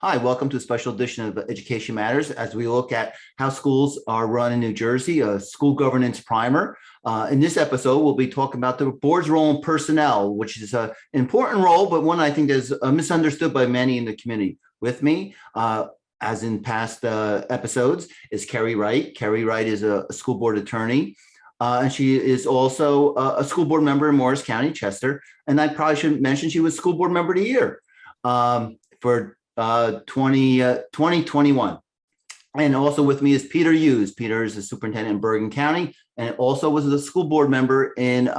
Hi, welcome to a special edition of Education Matters as we look at how schools are run in New Jersey, a school governance primer. In this episode, we'll be talking about the board's role in personnel, which is an important role, but one I think is misunderstood by many in the community. With me, as in past episodes, is Kerri Wright. Kerri Wright is a school board attorney, and she is also a school board member in Morris County, Chester. And I probably should mention she was school board member of the year for 2021. And also with me is Peter Hughes. Peter is the superintendent in Bergen County and also was a school board member in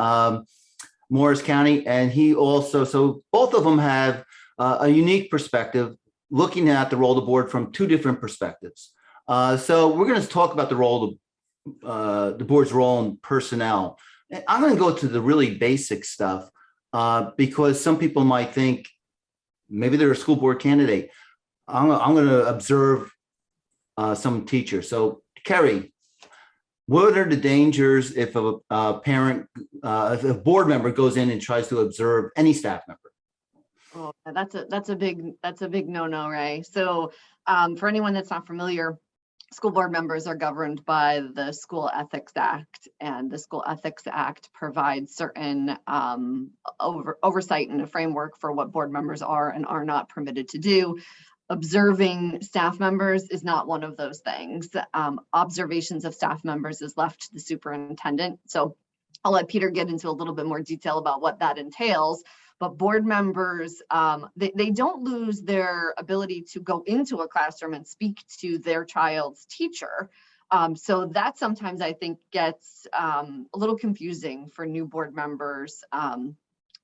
Morris County. And he also, so both of them have a unique perspective looking at the role of the board from two different perspectives. So we're going to talk about the role of the board's role in personnel. And I'm going to go to the really basic stuff because some people might think, maybe they're a school board candidate. I'm going to observe some teachers. So, Kerri, what are the dangers if a parent, if a board member goes in and tries to observe any staff member? Oh, that's a big no-no, Ray. So, for anyone that's not familiar, school board members are governed by the School Ethics Act, and the School Ethics Act provides certain oversight and a framework for what board members are and are not permitted to do. Observing staff members is not one of those things. Observations of staff members is left to the superintendent. So I'll let Peter get into a little bit more detail about what that entails. But board members, they don't lose their ability to go into a classroom and speak to their child's teacher. So that sometimes I think gets a little confusing for new board members.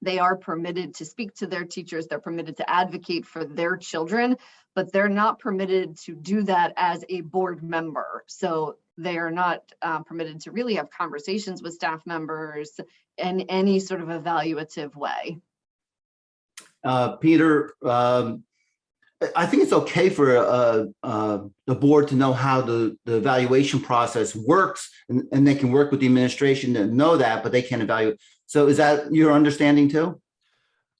They are permitted to speak to their teachers. They're permitted to advocate for their children, but they're not permitted to do that as a board member. So they are not permitted to really have conversations with staff members in any sort of evaluative way. Peter, I think it's okay for the board to know how the evaluation process works, and they can work with the administration to know that, but they can't evaluate. So is that your understanding too?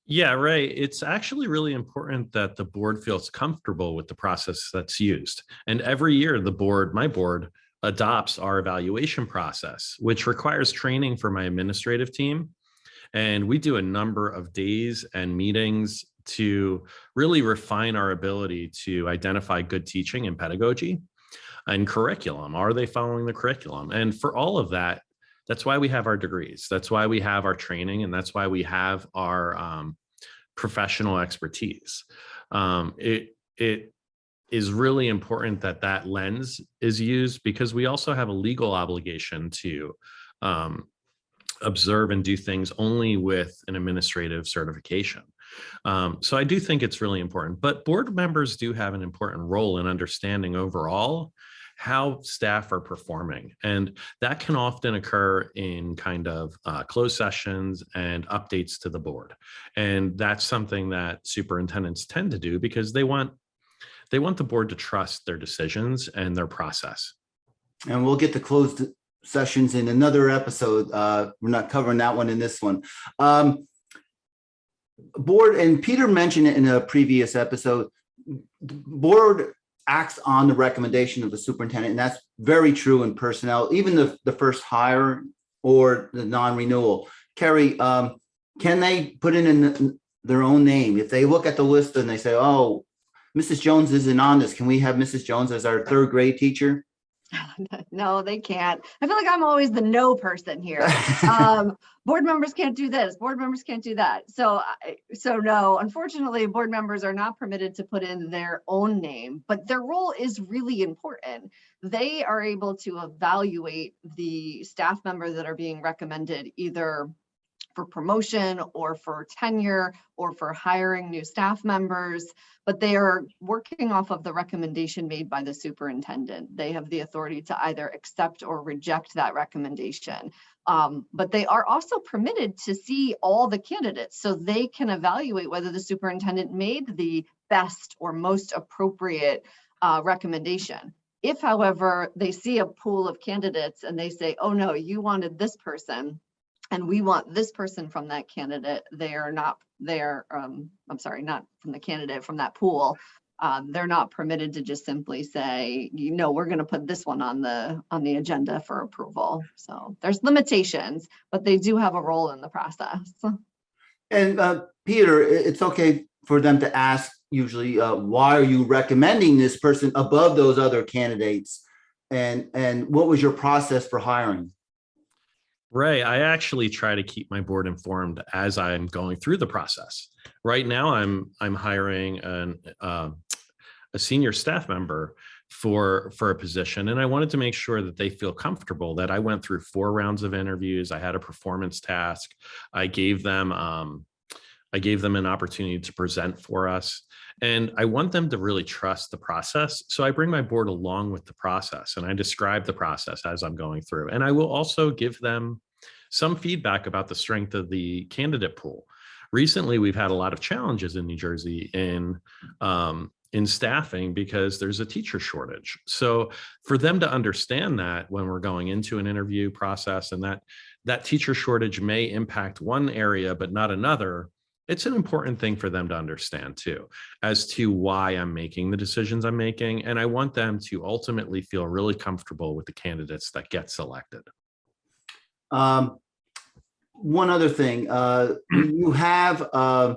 Yeah, Ray, it's actually really important that the board feels comfortable with the process that's used. And every year my board adopts our evaluation process, which requires training for my administrative team. And we do a number of days and meetings to really refine our ability to identify good teaching and pedagogy and curriculum. Are they following the curriculum? And for all of that, that's why we have our degrees. That's why we have our training. And that's why we have our professional expertise. It is really important that that lens is used because we also have a legal obligation to observe and do things only with an administrative certification. So I do think it's really important, but board members do have an important role in understanding overall how staff are performing. And that can often occur in kind of closed sessions and updates to the board. And that's something that superintendents tend to do because they want the board to trust their decisions and their process. And we'll get to closed sessions in another episode. We're not covering that one in this one. Board, and Peter mentioned it in a previous episode, the board acts on the recommendation of the superintendent, and that's very true in personnel, even the first hire or the non-renewal. Kerri, can they put in their own name? If they look at the list and they say, oh, Mrs. Jones isn't on this, can we have Mrs. Jones as our third grade teacher? No, they can't. I feel like I'm always the no person here. Board members can't do this. Board members can't do that. So no, unfortunately, board members are not permitted to put in their own name, but their role is really important. They are able to evaluate the staff members that are being recommended either for promotion or for tenure or for hiring new staff members, but they are working off of the recommendation made by the superintendent. They have the authority to either accept or reject that recommendation. But they are also permitted to see all the candidates so they can evaluate whether the superintendent made the best or most appropriate recommendation. If, however, they see a pool of candidates and they say, oh no, you wanted this person, and we want this person from that candidate, they are not there, I'm sorry, not from the candidate, from that pool. they're not permitted to just simply say, we're going to put this one on the agenda for approval. So there's limitations, but they do have a role in the process. And Peter, it's okay for them to ask usually, why are you recommending this person above those other candidates? And what was your process for hiring? Ray, I actually try to keep my board informed as I'm going through the process. Right now, I'm hiring a senior staff member for a position, and I wanted to make sure that they feel comfortable. That I went through 4 rounds of interviews. I had a performance task. I gave them an opportunity to present for us, and I want them to really trust the process. So I bring my board along with the process, and I describe the process as I'm going through. And I will also give them some feedback about the strength of the candidate pool. Recently, we've had a lot of challenges in New Jersey in staffing because there's a teacher shortage. So for them to understand that when we're going into an interview process, and that teacher shortage may impact one area but not another, it's an important thing for them to understand too, as to why I'm making the decisions I'm making. And I want them to ultimately feel really comfortable with the candidates that get selected. One other thing, you have a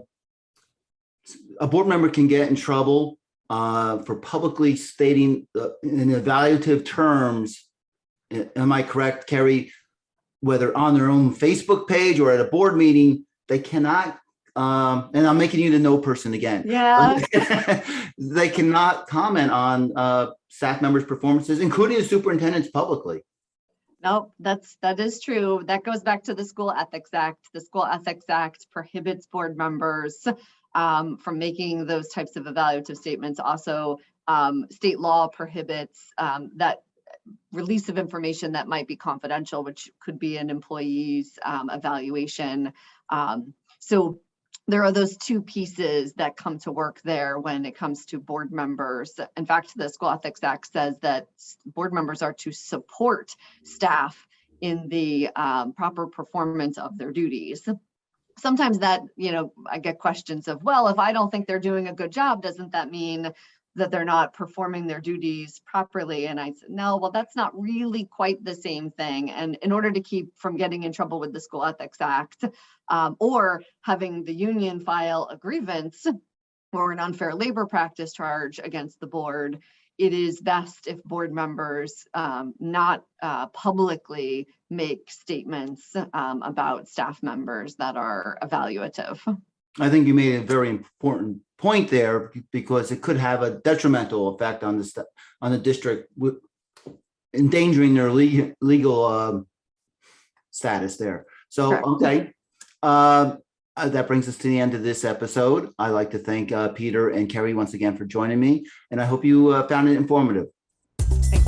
board member can get in trouble for publicly stating in evaluative terms. Am I correct, Kerri? Whether on their own Facebook page or at a board meeting, they cannot. And I'm making you the no person again. Yeah. They cannot comment on staff members' performances, including the superintendent's, publicly. Nope, that is true. That goes back to the School Ethics Act. The School Ethics Act prohibits board members from making those types of evaluative statements. Also, state law prohibits that release of information that might be confidential, which could be an employee's evaluation. So there are those 2 pieces that come to work there when it comes to board members. In fact, the School Ethics Act says that board members are to support staff in the proper performance of their duties. Sometimes that, I get questions of, well, if I don't think they're doing a good job, doesn't that mean that they're not performing their duties properly? And I said, no, well, that's not really quite the same thing. And in order to keep from getting in trouble with the School Ethics Act, or having the union file a grievance or an unfair labor practice charge against the board, it is best if board members not publicly make statements about staff members that are evaluative. I think you made a very important point there, because it could have a detrimental effect on the district, endangering their legal status there. So, Correct. Okay. That brings us to the end of this episode. I'd like to thank Peter and Kerri once again for joining me, and I hope you found it informative. Thank